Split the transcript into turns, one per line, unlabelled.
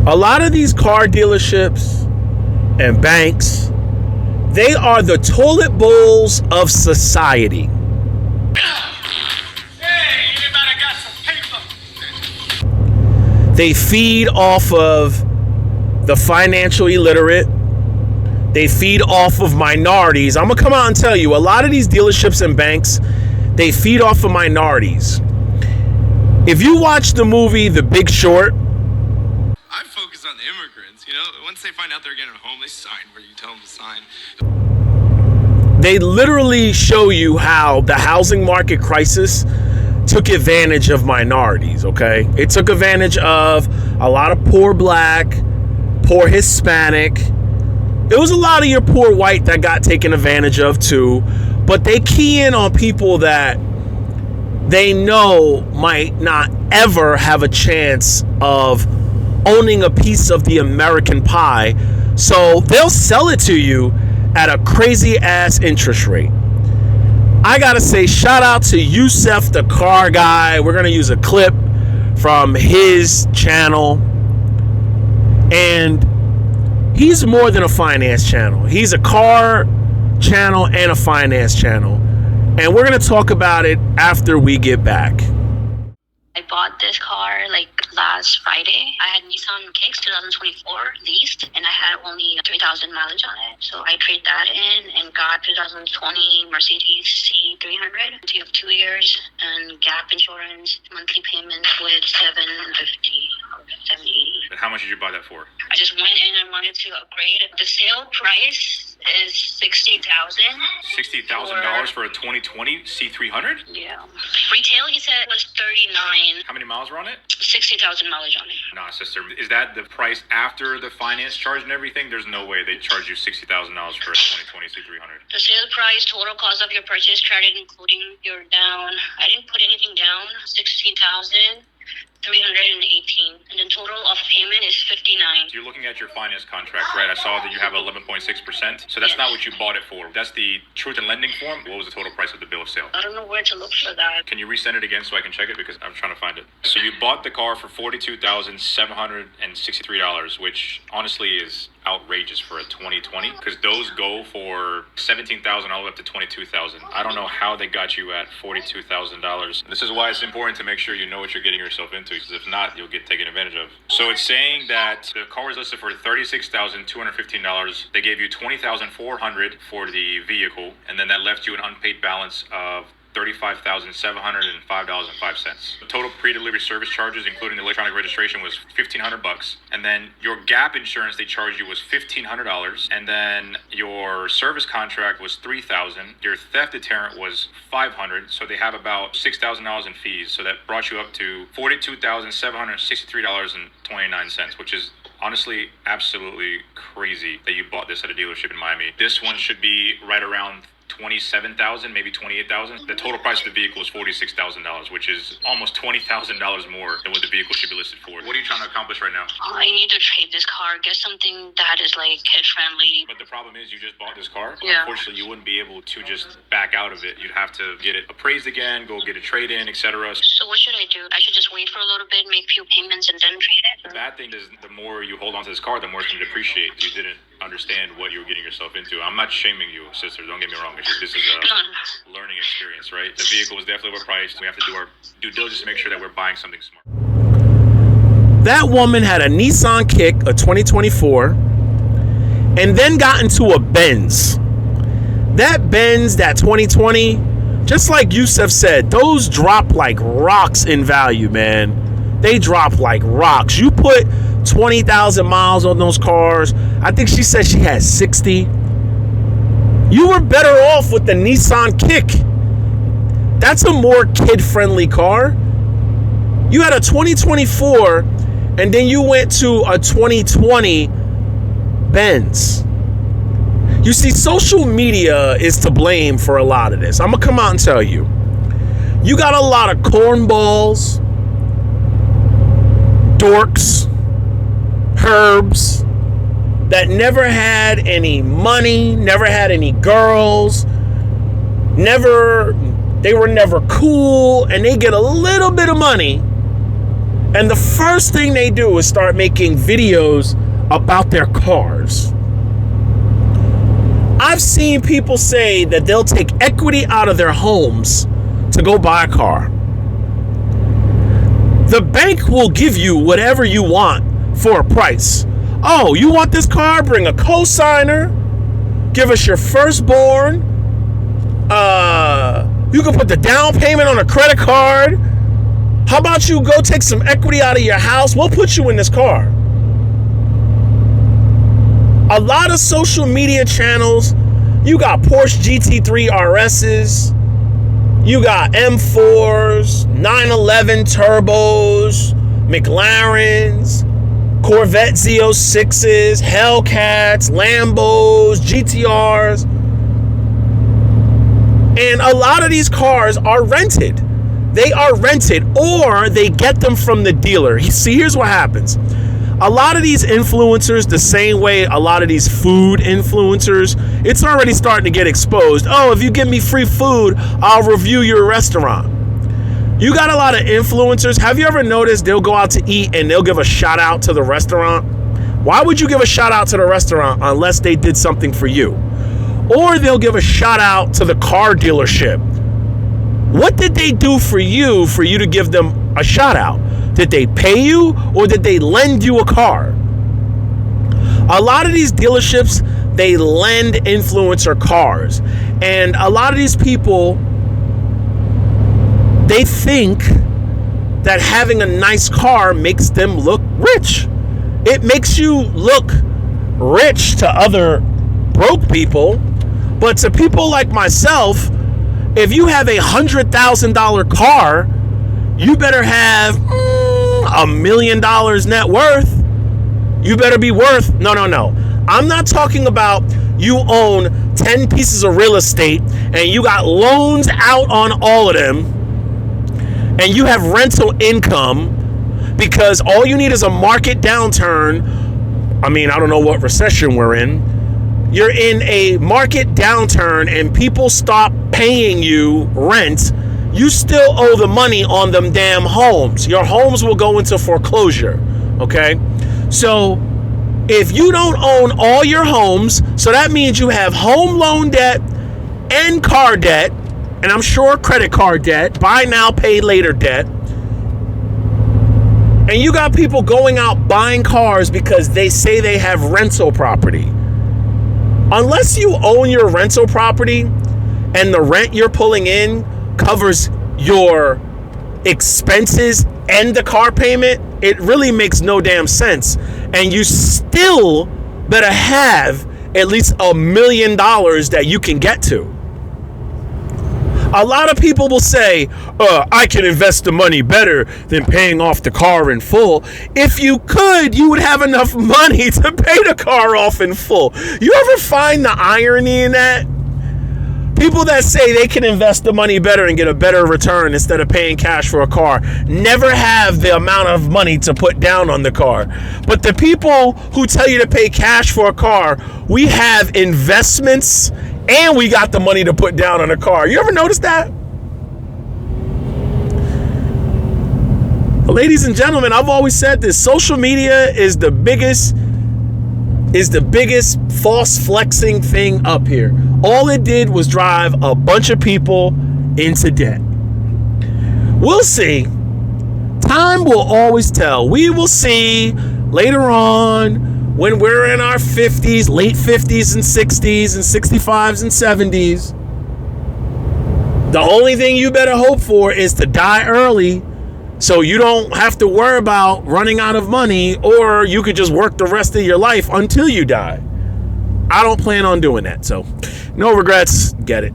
A lot of these car dealerships and banks, they are the toilet bowls of society.
Hey, anybody got some paper?
They feed off of the financially illiterate. They feed off of minorities. I'm going to come out and tell you, a lot of these dealerships and banks, they feed off of minorities. If you watch the movie The Big Short,
I focus on the immigrants, you know? Once they find out they're getting a home, they sign where you tell them to sign.
they literally show you how the housing market crisis took advantage of minorities, okay? It took advantage of a lot of poor black, poor Hispanic. It was a lot of your poor white that got taken advantage of too, but they key in on people that they know might not ever have a chance of owning a piece of the American pie. So they'll sell it to you at a crazy ass interest rate. I gotta say, shout out to Yusef, the car guy. We're gonna use a clip from his channel. And he's more than a finance channel. He's a car channel and a finance channel. And we're gonna talk about it after we get back.
I bought this car like last Friday. I had Nissan Kicks 2024 leased, and I had only 3,000 mileage on it. So I traded that in and got 2020 Mercedes C300. So you have 2 years and gap insurance, monthly payment with 750 or 780.
And how much did you buy that for?
I just went in and wanted to upgrade. The sale price is $60,000.
$60,000 for a 2020 C300?
Yeah. Retail, he said, was $39,000.
How many miles were on it?
60,000 mileage on it.
Nah, sister. Is that the price after the finance charge and everything? There's no way they charge you $60,000 for a 2020 C300.
The sale price, total cost of your purchase credit, including your down. I didn't put anything down. 16,318, and the total of payment is 59.
So you're looking at your finance contract, right? I saw that you have 11.6%. So that's not what you bought it for. That's the truth in lending form. What was the total price of the bill of sale?
I don't know where to look for that.
Can you resend it again so I can check it? Because I'm trying to find it. So you bought the car for $42,763, which honestly is outrageous for a 2020, because those go for $17,000 all the way up to $22,000. I don't know how they got you at $42,000. This is why it's important to make sure you know what you're getting yourself into, because if not, you'll get taken advantage of. So it's saying that the car was listed for $36,215. They gave you $20,400 for the vehicle, and then that left you an unpaid balance of $35,705.05. The total pre-delivery service charges, including the electronic registration, was $1,500. And then your gap insurance they charged you was $1,500. And then your service contract was $3,000. Your theft deterrent was $500. So they have about $6,000 in fees. So that brought you up to $42,763.29, which is honestly absolutely crazy that you bought this at a dealership in Miami. This one should be right around $27,000, maybe $28,000. The total price of the vehicle is $46,000, which is almost $20,000 more than what the vehicle should be listed for. What are you trying to accomplish right now?
I need to trade this car, get something that is like kid friendly.
But the problem is you just bought this car.
Yeah.
Unfortunately, you wouldn't be able to just back out of it. You'd have to get it appraised again, go get a trade-in, etc.
So what should I do? I should just wait for a little bit, make a few payments, and then trade it?
The bad thing is the more you hold on to this car, the more it's going to depreciate. You didn't understand what you were getting yourself into. I'm not shaming you, sister. Don't get me wrong. It's just, this is a learning experience, right? The vehicle was definitely overpriced. We have to do our due diligence to make sure that we're buying something smart.
That woman had a Nissan Kick, a 2024, and then got into a Benz. That Benz, that 2020, just like Yusef said, those drop like rocks in value, man. They drop like rocks. You put 20,000 miles on those cars. I think she said she had 60. You were better off with the Nissan Kick. That's a more kid-friendly car. You had a 2024, and then you went to a 2020 Benz. You see, social media is to blame for a lot of this. I'm going to come out and tell you. You got a lot of cornballs, dorks, herbs that never had any money, never had any girls, they were never cool, and they get a little bit of money And the first thing they do is start making videos about their cars. I've seen people say that they'll take equity out of their homes to go buy a car. The bank will give you whatever you want for a price. Oh, you want this car? Bring a cosigner. Give us your firstborn. You can put the down payment on a credit card. How about you go take some equity out of your house? We'll put you in this car. A lot of social media channels, you got Porsche GT3 RSs, you got M4s, 911 turbos, McLarens, Corvette Z06s, Hellcats, Lambos, GTRs. And a lot of these cars are rented. They are rented, or they get them from the dealer. See, here's what happens. A lot of these influencers, the same way a lot of these food influencers, it's already starting to get exposed. Oh, if you give me free food, I'll review your restaurant. You got a lot of influencers. Have you ever noticed they'll go out to eat and they'll give a shout out to the restaurant? Why would you give a shout out to the restaurant unless they did something for you? Or they'll give a shout out to the car dealership. What did they do for you to give them a shout out? Did they pay you, or did they lend you a car? A lot of these dealerships, they lend influencer cars. And a lot of these people, they think that having a nice car makes them look rich. It makes you look rich to other broke people. But to people like myself, if you have $100,000 car, you better have $1 million net worth. You better be worth, no. I'm not talking about you own 10 pieces of real estate and you got loans out on all of them and you have rental income because all you need is a market downturn. I mean, I don't know what recession we're in. You're in a market downturn and people stop paying you rent. You still owe the money on them damn homes. Your homes will go into foreclosure, okay? So if you don't own all your homes, so that means you have home loan debt and car debt, and I'm sure credit card debt, buy now, pay later debt, and you got people going out buying cars because they say they have rental property. Unless you own your rental property and the rent you're pulling in covers your expenses and the car payment, it really makes no damn sense. And you still better have at least $1 million that you can get to. A lot of people will say, I can invest the money better than paying off the car in full. If you could, you would have enough money to pay the car off in full. You ever find the irony in that? People that say they can invest the money better and get a better return instead of paying cash for a car never have the amount of money to put down on the car. But the people who tell you to pay cash for a car, we have investments and we got the money to put down on a car. You ever notice that? Ladies and gentlemen, I've always said this. Social media is the biggest false flexing thing up here. All it did was drive a bunch of people into debt. We'll see. Time will always tell. We will see later on when we're in our 50s, late 50s and 60s and 65s and 70s. The only thing you better hope for is to die early so you don't have to worry about running out of money, or you could just work the rest of your life until you die. I don't plan on doing that, so no regrets. Get it.